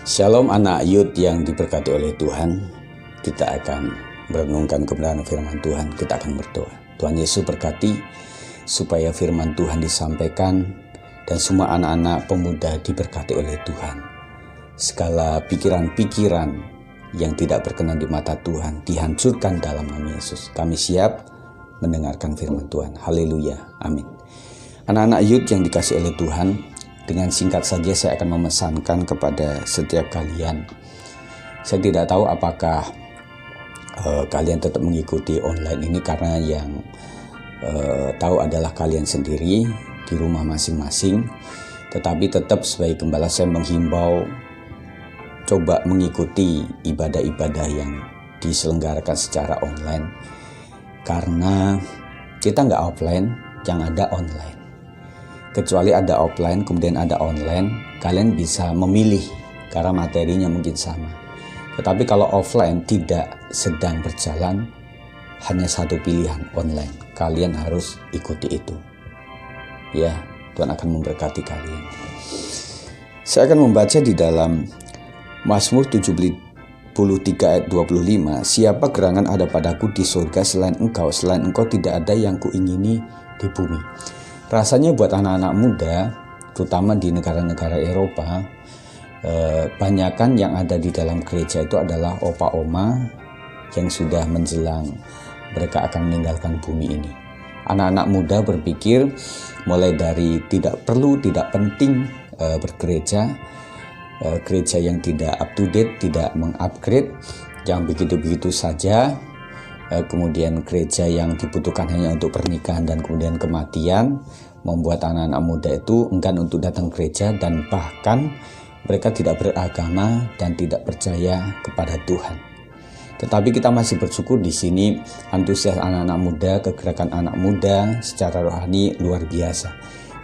Shalom anak Yud yang diberkati oleh Tuhan. Kita akan merenungkan kebenaran firman Tuhan. Kita akan berdoa. Tuhan Yesus berkati supaya firman Tuhan disampaikan dan semua anak-anak pemuda diberkati oleh Tuhan. Segala pikiran-pikiran yang tidak berkenan di mata Tuhan dihancurkan dalam nama Yesus. Kami siap mendengarkan firman Tuhan. Haleluya. Amin. Anak-anak Yud yang dikasihi oleh Tuhan, dengan singkat saja saya akan memesankan kepada setiap kalian. Saya tidak tahu apakah kalian tetap mengikuti online ini, karena yang tahu adalah kalian sendiri di rumah masing-masing. Tetapi tetap sebagai gembala saya menghimbau, coba mengikuti ibadah-ibadah yang diselenggarakan secara online. Karena kita nggak offline, yang ada online. Kecuali ada offline kemudian ada online, kalian bisa memilih karena materinya mungkin sama. Tetapi kalau offline tidak sedang berjalan, hanya satu pilihan, online. Kalian harus ikuti itu. Ya, Tuhan akan memberkati kalian. Saya akan membaca di dalam Mazmur 73 ayat 25. Siapa gerangan ada padaku di surga selain engkau tidak ada yang kuingini di bumi. Rasanya buat anak-anak muda, terutama di negara-negara Eropa, banyakan yang ada di dalam gereja itu adalah opa oma yang sudah menjelang mereka akan meninggalkan bumi ini. Anak-anak muda berpikir mulai dari tidak perlu, tidak penting bergereja, gereja yang tidak up to date, tidak mengupgrade, yang begitu-begitu saja. Kemudian gereja yang dibutuhkan hanya untuk pernikahan dan kemudian kematian, membuat anak-anak muda itu enggan untuk datang gereja, dan bahkan mereka tidak beragama dan tidak percaya kepada Tuhan. Tetapi kita masih bersyukur di sini antusias anak-anak muda, kegerakan anak muda secara rohani luar biasa.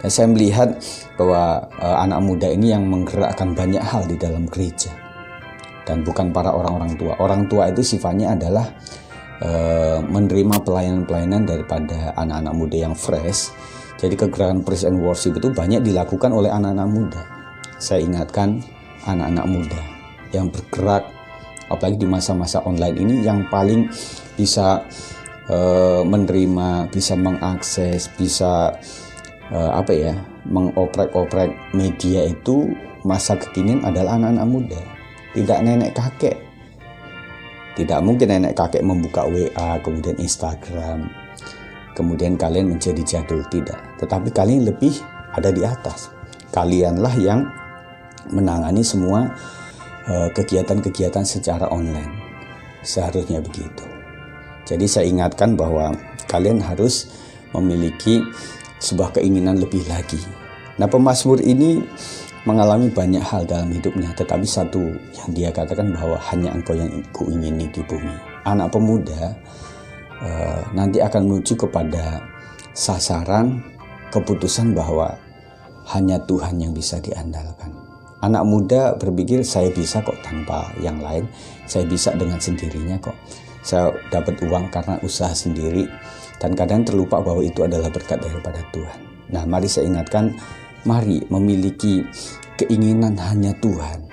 Dan saya melihat bahwa anak muda ini yang menggerakkan banyak hal di dalam gereja. Dan bukan para orang-orang tua. Orang tua itu sifatnya adalah menerima pelayanan-pelayanan daripada anak-anak muda yang fresh. Jadi kegerakan praise and worship itu banyak dilakukan oleh anak-anak muda. Saya ingatkan anak-anak muda yang bergerak, apalagi di masa-masa online ini, yang paling bisa menerima, bisa mengakses, bisa mengoprek-oprek media itu masa kekinian adalah anak-anak muda, tidak nenek kakek. Tidak mungkin nenek kakek membuka WA, kemudian Instagram, kemudian kalian menjadi jadul, tidak. Tetapi kalian lebih ada di atas. Kalianlah yang menangani semua kegiatan-kegiatan secara online. Seharusnya begitu. Jadi saya ingatkan bahwa kalian harus memiliki sebuah keinginan lebih lagi. Nah, pemazmur ini mengalami banyak hal dalam hidupnya, tetapi satu yang dia katakan bahwa hanya engkau yang kuingini di bumi. Anak pemuda nanti akan menuju kepada sasaran keputusan bahwa hanya Tuhan yang bisa diandalkan. Anak muda berpikir, saya bisa kok tanpa yang lain, saya bisa dengan sendirinya kok, saya dapat uang karena usaha sendiri, dan kadang terlupa bahwa itu adalah berkat daripada Tuhan. Nah, mari saya ingatkan, mari memiliki keinginan hanya Tuhan.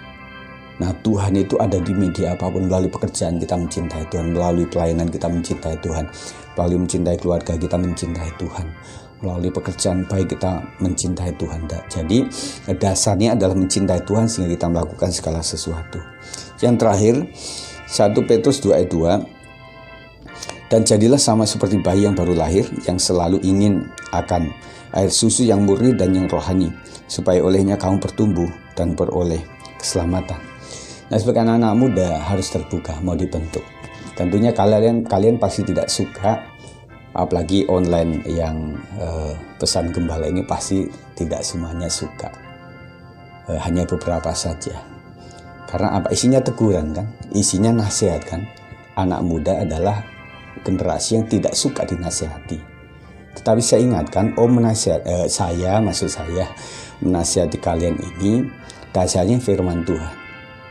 Nah, Tuhan itu ada di media apapun. Melalui pekerjaan kita mencintai Tuhan, melalui pelayanan kita mencintai Tuhan, melalui mencintai keluarga kita mencintai Tuhan, melalui pekerjaan baik kita mencintai Tuhan. Jadi dasarnya adalah mencintai Tuhan sehingga kita melakukan segala sesuatu. Yang terakhir, 1 Petrus 2 ayat 2. Dan jadilah sama seperti bayi yang baru lahir, yang selalu ingin akan air susu yang murni dan yang rohani, supaya olehnya kamu bertumbuh dan beroleh keselamatan. Nah, sebagai anak-anak muda harus terbuka, mau dibentuk. Tentunya kalian pasti tidak suka, apalagi online yang pesan gembala ini pasti tidak semuanya suka. Hanya beberapa saja. Karena apa? Isinya teguran kan, isinya nasihat kan. Anak muda adalah generasi yang tidak suka dinasihati. Tetapi saya ingatkan, saya menasihati kalian ini dasarnya firman Tuhan.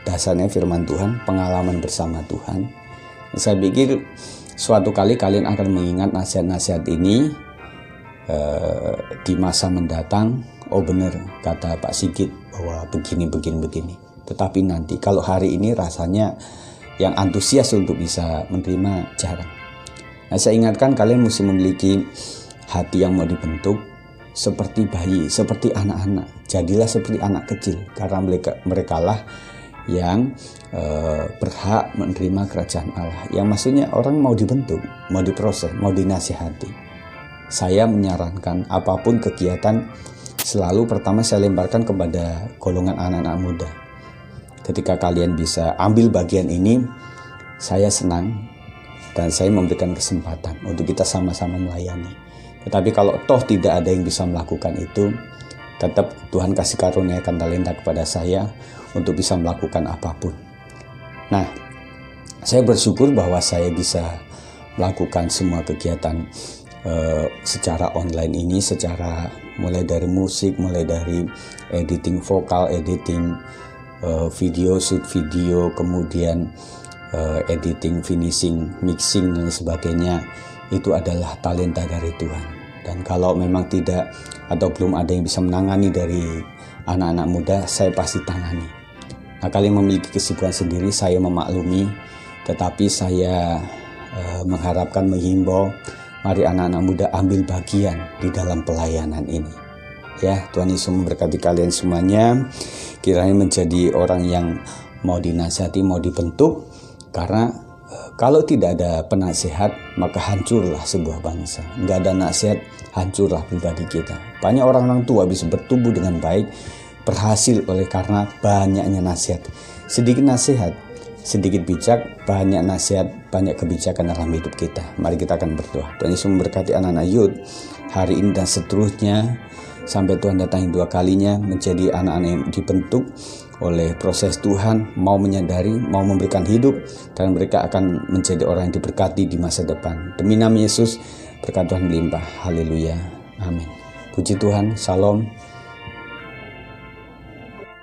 Dasarnya firman Tuhan, pengalaman bersama Tuhan. Saya pikir suatu kali kalian akan mengingat nasihat-nasihat ini di masa mendatang. Oh benar kata Pak Sigit bahwa begini. Tetapi nanti kalau hari ini rasanya yang antusias untuk bisa menerima jarang. Nah, saya ingatkan kalian mesti memiliki hati yang mau dibentuk seperti bayi, seperti anak-anak. Jadilah seperti anak kecil, karena mereka lah yang berhak menerima kerajaan Allah. Yang maksudnya orang mau dibentuk, mau diproses, mau dinasihati. Saya menyarankan apapun kegiatan, selalu pertama saya lemparkan kepada golongan anak-anak muda. Ketika kalian bisa ambil bagian ini, saya senang dan saya memberikan kesempatan untuk kita sama-sama melayani. Tetapi kalau toh tidak ada yang bisa melakukan itu, tetap Tuhan kasih karuniakan talenta kepada saya untuk bisa melakukan apapun. Nah, saya bersyukur bahwa saya bisa melakukan semua kegiatan secara online ini, secara mulai dari musik, mulai dari editing vokal, editing video, shoot video, kemudian editing, finishing, mixing dan sebagainya. Itu adalah talenta dari Tuhan. Dan kalau memang tidak atau belum ada yang bisa menangani dari anak-anak muda, saya pasti tangani. Nah, kalian memiliki kesibukan sendiri, saya memaklumi, tetapi saya mengharapkan, menghimbau, mari anak-anak muda ambil bagian di dalam pelayanan ini. Ya, Tuhan Yesus memberkati kalian semuanya. Kiranya menjadi orang yang mau dinasihati, mau dibentuk, karena kalau tidak ada penasehat, maka hancurlah sebuah bangsa. Enggak ada nasihat, hancurlah pribadi kita. Banyak orang-orang tua bisa bertumbuh dengan baik, berhasil oleh karena banyaknya nasihat. Sedikit nasihat, sedikit bijak, banyak nasihat, banyak kebijakan dalam hidup kita. Mari kita akan berdoa. Tuhan Yesus memberkati anak-anak Yud hari ini dan seterusnya, sampai Tuhan datang dua kalinya, menjadi anak-anak yang dibentuk oleh proses Tuhan, mau menyadari, mau memberikan hidup, dan mereka akan menjadi orang yang diberkati di masa depan. Demi nama Yesus, berkat Tuhan melimpah. Haleluya. Amin. Puji Tuhan. Shalom.